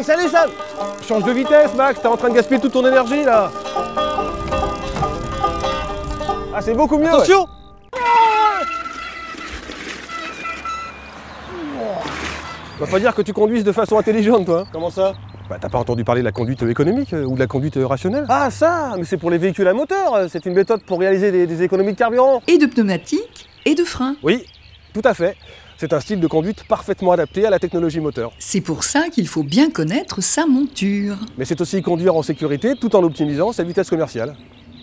salut Sam! Change de vitesse Max, t'es en train de gaspiller toute ton énergie là! Ah c'est beaucoup mieux! Attention! Ouais. On va pas dire que tu conduises de façon intelligente toi. Comment ça? Bah t'as pas entendu parler de la conduite économique ou de la conduite rationnelle? Ah ça, mais c'est pour les véhicules à moteur, c'est une méthode pour réaliser des économies de carburant. Et de pneumatiques et de freins. Oui, tout à fait. C'est un style de conduite parfaitement adapté à la technologie moteur. C'est pour ça qu'il faut bien connaître sa monture. Mais c'est aussi conduire en sécurité tout en optimisant sa vitesse commerciale.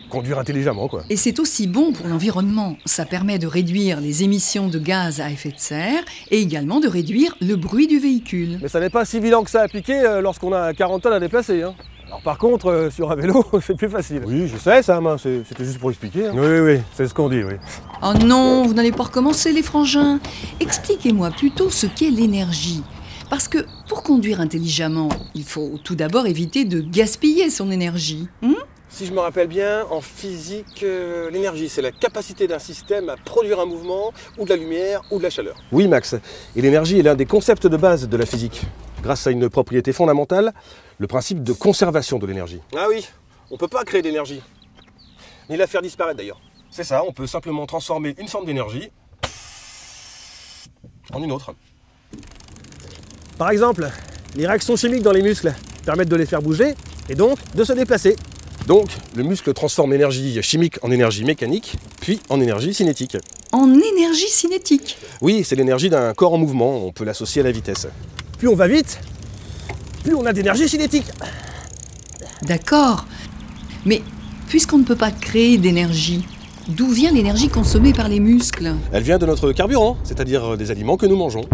Conduire intelligemment quoi. Et c'est aussi bon pour l'environnement. Ça permet de réduire les émissions de gaz à effet de serre et également de réduire le bruit du véhicule. Mais ça n'est pas si vilain que ça à appliquer lorsqu'on a 40 tonnes à déplacer. Hein. Alors par contre, sur un vélo, c'est plus facile. Oui, je sais Sam, hein, c'était juste pour expliquer. Hein. Oui, c'est ce qu'on dit, oui. Oh non, vous n'allez pas recommencer les frangins. Expliquez-moi plutôt ce qu'est l'énergie. Parce que pour conduire intelligemment, il faut tout d'abord éviter de gaspiller son énergie. Si je me rappelle bien, en physique, l'énergie, c'est la capacité d'un système à produire un mouvement, ou de la lumière, ou de la chaleur. Oui, Max. Et l'énergie est l'un des concepts de base de la physique. Grâce à une propriété fondamentale, le principe de conservation de l'énergie. Ah oui, on ne peut pas créer d'énergie. Ni la faire disparaître d'ailleurs. C'est ça, on peut simplement transformer une forme d'énergie en une autre. Par exemple, les réactions chimiques dans les muscles permettent de les faire bouger, et donc de se déplacer. Donc, le muscle transforme l'énergie chimique en énergie mécanique, puis en énergie cinétique. En énergie cinétique? Oui, c'est l'énergie d'un corps en mouvement, on peut l'associer à la vitesse. Plus on va vite, plus on a d'énergie cinétique. D'accord. Mais puisqu'on ne peut pas créer d'énergie, d'où vient l'énergie consommée par les muscles? Elle vient de notre carburant, c'est-à-dire des aliments que nous mangeons.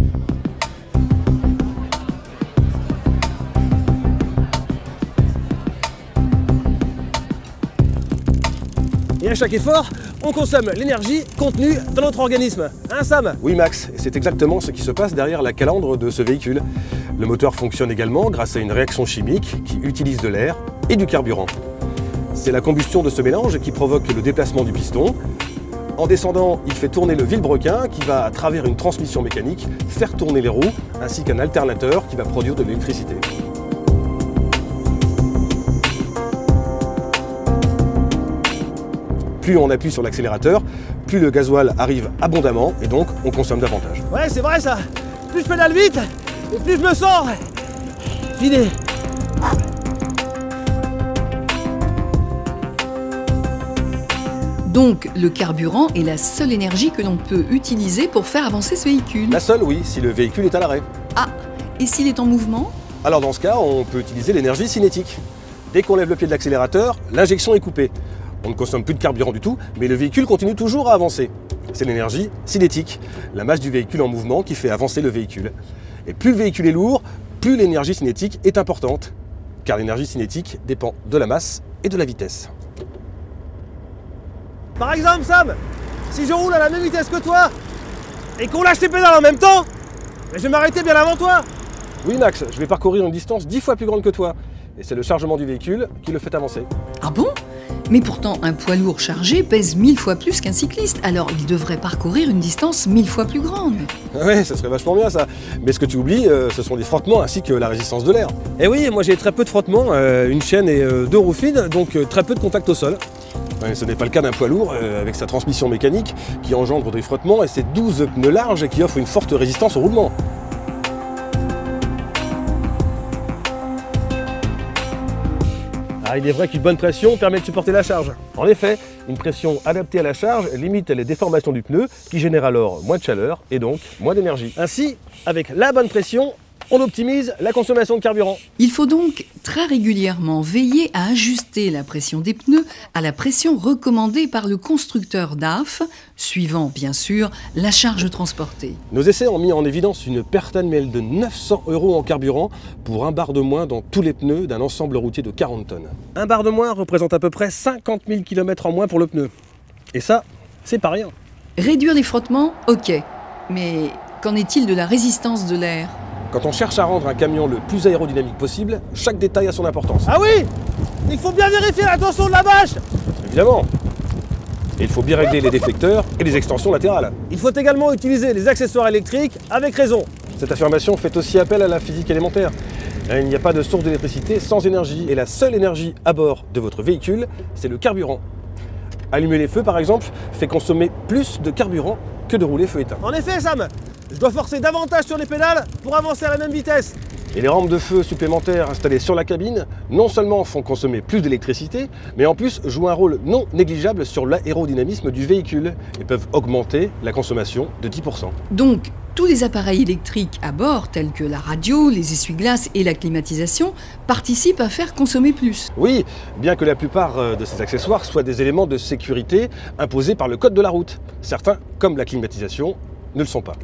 Et à chaque effort, on consomme l'énergie contenue dans notre organisme. Hein Sam? Oui Max, et c'est exactement ce qui se passe derrière la calandre de ce véhicule. Le moteur fonctionne également grâce à une réaction chimique qui utilise de l'air et du carburant. C'est la combustion de ce mélange qui provoque le déplacement du piston. En descendant, il fait tourner le vilebrequin qui va, à travers une transmission mécanique, faire tourner les roues, ainsi qu'un alternateur qui va produire de l'électricité. Plus on appuie sur l'accélérateur, plus le gasoil arrive abondamment et donc on consomme davantage. Ouais, c'est vrai ça. Plus je pédale vite, et plus je me sens vidé. Donc, le carburant est la seule énergie que l'on peut utiliser pour faire avancer ce véhicule. La seule, oui, si le véhicule est à l'arrêt. Ah, et s'il est en mouvement? Alors dans ce cas, on peut utiliser l'énergie cinétique. Dès qu'on lève le pied de l'accélérateur, l'injection est coupée. On ne consomme plus de carburant du tout, mais le véhicule continue toujours à avancer. C'est l'énergie cinétique, la masse du véhicule en mouvement qui fait avancer le véhicule. Et plus le véhicule est lourd, plus l'énergie cinétique est importante, car l'énergie cinétique dépend de la masse et de la vitesse. Par exemple, Sam, si je roule à la même vitesse que toi, et qu'on lâche tes pédales en même temps, je vais m'arrêter bien avant toi. Oui Max, je vais parcourir une distance 10 fois plus grande que toi. Et c'est le chargement du véhicule qui le fait avancer. Ah bon? Mais pourtant, un poids lourd chargé pèse 1000 fois plus qu'un cycliste, alors il devrait parcourir une distance 1000 fois plus grande. Ouais, ça serait vachement bien ça. Mais ce que tu oublies, ce sont les frottements ainsi que la résistance de l'air. Et oui, moi j'ai très peu de frottements, une chaîne et deux roues fines, donc très peu de contact au sol. Ouais, ce n'est pas le cas d'un poids lourd, avec sa transmission mécanique qui engendre des frottements et ses 12 pneus larges qui offrent une forte résistance au roulement. Ah, il est vrai qu'une bonne pression permet de supporter la charge. En effet, une pression adaptée à la charge limite les déformations du pneu qui génère alors moins de chaleur et donc moins d'énergie. Ainsi, avec la bonne pression, on optimise la consommation de carburant. Il faut donc très régulièrement veiller à ajuster la pression des pneus à la pression recommandée par le constructeur DAF, suivant bien sûr la charge transportée. Nos essais ont mis en évidence une perte annuelle de 900 € en carburant pour un bar de moins dans tous les pneus d'un ensemble routier de 40 tonnes. Un bar de moins représente à peu près 50 000 km en moins pour le pneu. Et ça, c'est pas rien. Réduire les frottements, ok. Mais qu'en est-il de la résistance de l'air ? Quand on cherche à rendre un camion le plus aérodynamique possible, chaque détail a son importance. Ah oui! Il faut bien vérifier la tension de la bâche! Évidemment. Et il faut bien régler les déflecteurs et les extensions latérales. Il faut également utiliser les accessoires électriques avec raison. Cette affirmation fait aussi appel à la physique élémentaire. Il n'y a pas de source d'électricité sans énergie et la seule énergie à bord de votre véhicule, c'est le carburant. Allumer les feux par exemple fait consommer plus de carburant que de rouler feu éteint. En effet, Sam, je dois forcer davantage sur les pédales pour avancer à la même vitesse. Et les rampes de feu supplémentaires installées sur la cabine non seulement font consommer plus d'électricité, mais en plus jouent un rôle non négligeable sur l'aérodynamisme du véhicule et peuvent augmenter la consommation de 10%. Donc, tous les appareils électriques à bord, tels que la radio, les essuie-glaces et la climatisation, participent à faire consommer plus. Oui, bien que la plupart de ces accessoires soient des éléments de sécurité imposés par le code de la route. Certains, comme la climatisation, ne le sont pas.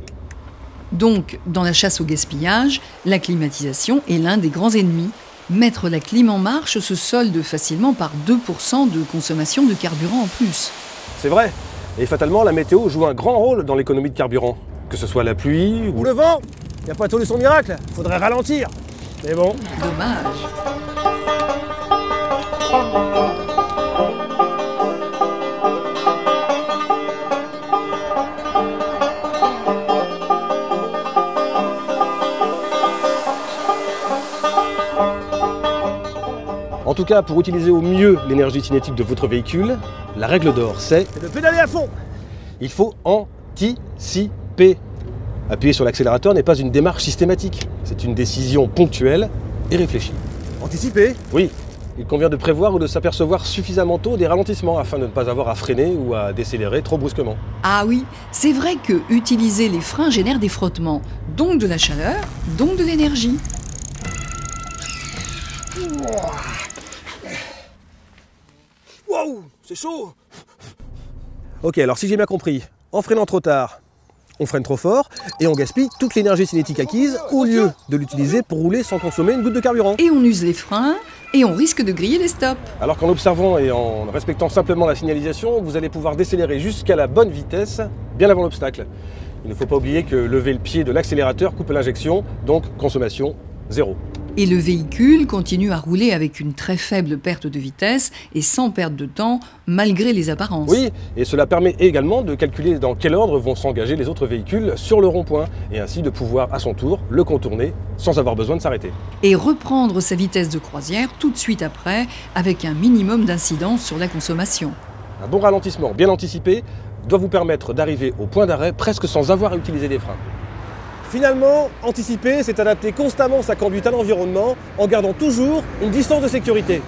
Donc, dans la chasse au gaspillage, la climatisation est l'un des grands ennemis. Mettre la clim en marche se solde facilement par 2% de consommation de carburant en plus. C'est vrai, et fatalement la météo joue un grand rôle dans l'économie de carburant. Que ce soit la pluie Ou le vent, il n'y a pas de solution miracle, faudrait ralentir. Mais bon. Dommage. En tout cas, pour utiliser au mieux l'énergie cinétique de votre véhicule, la règle d'or, c'est de pédaler à fond. Il faut anticiper. Appuyer sur l'accélérateur n'est pas une démarche systématique, c'est une décision ponctuelle et réfléchie. Anticiper? Oui, il convient de prévoir ou de s'apercevoir suffisamment tôt des ralentissements afin de ne pas avoir à freiner ou à décélérer trop brusquement. Ah oui, c'est vrai que utiliser les freins génère des frottements, donc de la chaleur, donc de l'énergie. Waouh, c'est chaud. Ok, alors si j'ai bien compris, en freinant trop tard, on freine trop fort et on gaspille toute l'énergie cinétique acquise au lieu de l'utiliser pour rouler sans consommer une goutte de carburant. Et on use les freins et on risque de griller les stops. Alors qu'en observant et en respectant simplement la signalisation, vous allez pouvoir décélérer jusqu'à la bonne vitesse, bien avant l'obstacle. Il ne faut pas oublier que lever le pied de l'accélérateur coupe l'injection, donc consommation zéro. Et le véhicule continue à rouler avec une très faible perte de vitesse et sans perte de temps, malgré les apparences. Oui, et cela permet également de calculer dans quel ordre vont s'engager les autres véhicules sur le rond-point, et ainsi de pouvoir à son tour le contourner sans avoir besoin de s'arrêter. Et reprendre sa vitesse de croisière tout de suite après, avec un minimum d'incidence sur la consommation. Un bon ralentissement bien anticipé doit vous permettre d'arriver au point d'arrêt presque sans avoir à utiliser des freins. Finalement, anticiper, c'est adapter constamment sa conduite à l'environnement en gardant toujours une distance de sécurité.